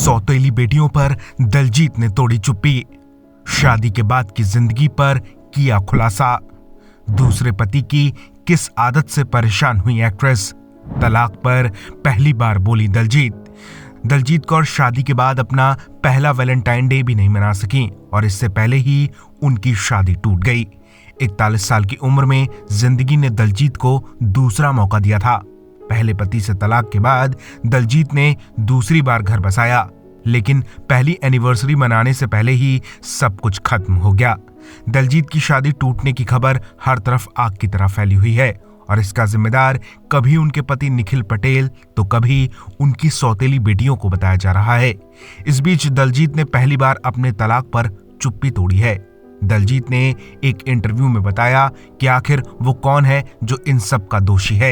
सौतेली बेटियों पर दलजीत ने तोड़ी चुप्पी। शादी के बाद की जिंदगी पर किया खुलासा। दूसरे पति की किस आदत से परेशान हुई एक्ट्रेस। तलाक पर पहली बार बोली दलजीत। दलजीत कौर शादी के बाद अपना पहला वैलेंटाइन डे भी नहीं मना सकी और इससे पहले ही उनकी शादी टूट गई। 41 साल की उम्र में जिंदगी ने दलजीत को दूसरा मौका दिया था। पहले पति से तलाक के बाद दलजीत ने दूसरी बार घर बसाया, लेकिन पहली एनिवर्सरी मनाने से पहले ही सब कुछ खत्म हो गया। दलजीत की शादी टूटने की खबर हर तरफ आग की तरह फैली हुई है और इसका जिम्मेदार कभी उनके पति निखिल पटेल तो कभी उनकी सौतेली बेटियों को बताया जा रहा है। इस बीच दलजीत ने पहली बार अपने तलाक पर चुप्पी तोड़ी है। दलजीत ने एक इंटरव्यू में बताया कि आखिर वो कौन है जो इन सब का दोषी है।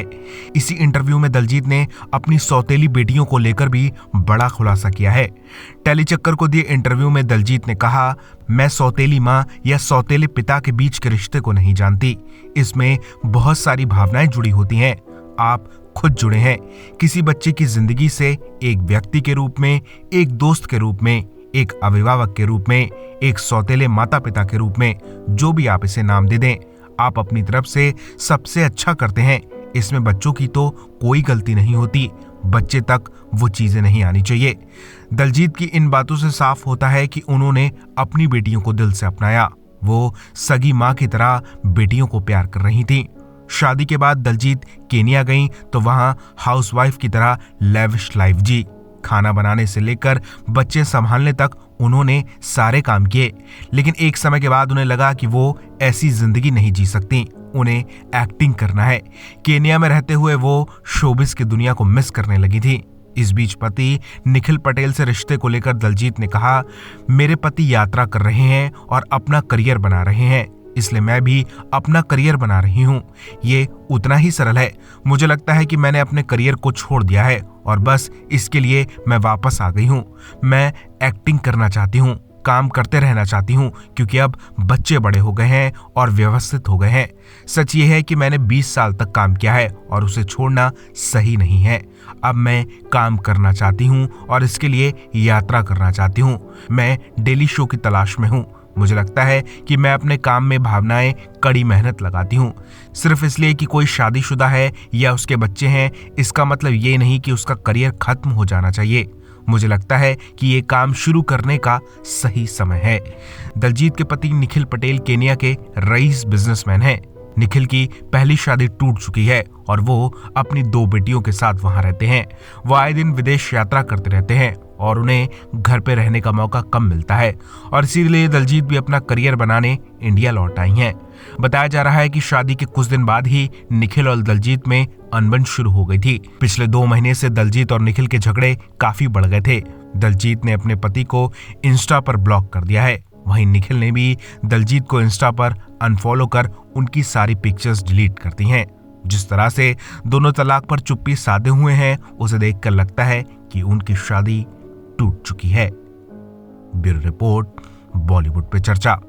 इसी इंटरव्यू में दलजीत ने अपनी सौतेली बेटियों को लेकर भी बड़ा खुलासा किया है। टेलीचक्कर को दिए इंटरव्यू में दलजीत ने कहा, मैं सौतेली माँ या सौतेले पिता के बीच के रिश्ते को नहीं जानती। इसमें बहुत सारी भावनाएं जुड़ी होती हैं। आप खुद जुड़े हैं किसी बच्चे की जिंदगी से, एक व्यक्ति के रूप में, एक दोस्त के रूप में, एक अभिभावक के रूप में, एक सौतेले माता पिता के रूप में, जो भी आप इसे नाम दे दें। आप अपनी तरफ से सबसे अच्छा करते हैं। इसमें बच्चों की तो कोई गलती नहीं होती। बच्चे तक वो चीजें नहीं आनी चाहिए। दलजीत की इन बातों से साफ होता है कि उन्होंने अपनी बेटियों को दिल से अपनाया। वो सगी माँ की तरह बेटियों को प्यार कर रही थी। शादी के बाद दलजीत केनिया गईं तो वहां हाउसवाइफ की तरह लेविश लाइफ जी। खाना बनाने से लेकर बच्चे संभालने तक उन्होंने सारे काम किए, लेकिन एक समय के बाद उन्हें लगा कि वो ऐसी जिंदगी नहीं जी सकती। उन्हें एक्टिंग करना है। केनिया में रहते हुए वो शोबिस की दुनिया को मिस करने लगी थी। इस बीच पति निखिल पटेल से रिश्ते को लेकर दलजीत ने कहा, मेरे पति यात्रा कर रहे हैं और अपना करियर बना रहे हैं, इसलिए मैं भी अपना करियर बना रही हूँ। ये उतना ही सरल है। मुझे लगता है कि मैंने अपने करियर को छोड़ दिया है और बस इसके लिए मैं वापस आ गई हूँ। मैं एक्टिंग करना चाहती हूँ, काम करते रहना चाहती हूँ, क्योंकि अब बच्चे बड़े हो गए हैं और व्यवस्थित हो गए हैं। सच ये है कि मैंने 20 साल तक काम किया है और उसे छोड़ना सही नहीं है। अब मैं काम करना चाहती हूँ और इसके लिए यात्रा करना चाहती हूँ। मैं डेली शो की तलाश में हूँ। मुझे लगता है कि मैं अपने काम में भावनाएं कड़ी मेहनत लगाती हूँ। सिर्फ इसलिए कि कोई शादीशुदा है या उसके बच्चे हैं, इसका मतलब ये नहीं कि उसका करियर खत्म हो जाना चाहिए। मुझे लगता है कि ये काम शुरू करने का सही समय है। दलजीत के पति निखिल पटेल केनिया के रईस बिजनेसमैन हैं। निखिल की पहली शादी टूट चुकी है और वो अपनी 2 बेटियों के साथ वहां रहते हैं। वो आए दिन विदेश यात्रा करते रहते हैं और उन्हें घर पे रहने का मौका कम मिलता है और इसीलिए दलजीत भी अपना करियर बनाने इंडिया लौट आई हैं। बताया जा रहा है कि शादी के कुछ दिन बाद ही निखिल और दलजीत में अनबन शुरू हो गई थी। पिछले 2 महीने से दलजीत और निखिल के झगड़े काफी बढ़ गए थे। दलजीत ने अपने पति को इंस्टा पर ब्लॉक कर दिया है। वहीं निखिल ने भी दलजीत को इंस्टा पर अनफॉलो कर उनकी सारी पिक्चर्स डिलीट कर दी हैं। जिस तरह से दोनों तलाक पर चुप्पी साधे हुए हैं, उसे देखकर लगता है कि उनकी शादी टूट चुकी है। ब्यूरो रिपोर्ट, बॉलीवुड पे चर्चा।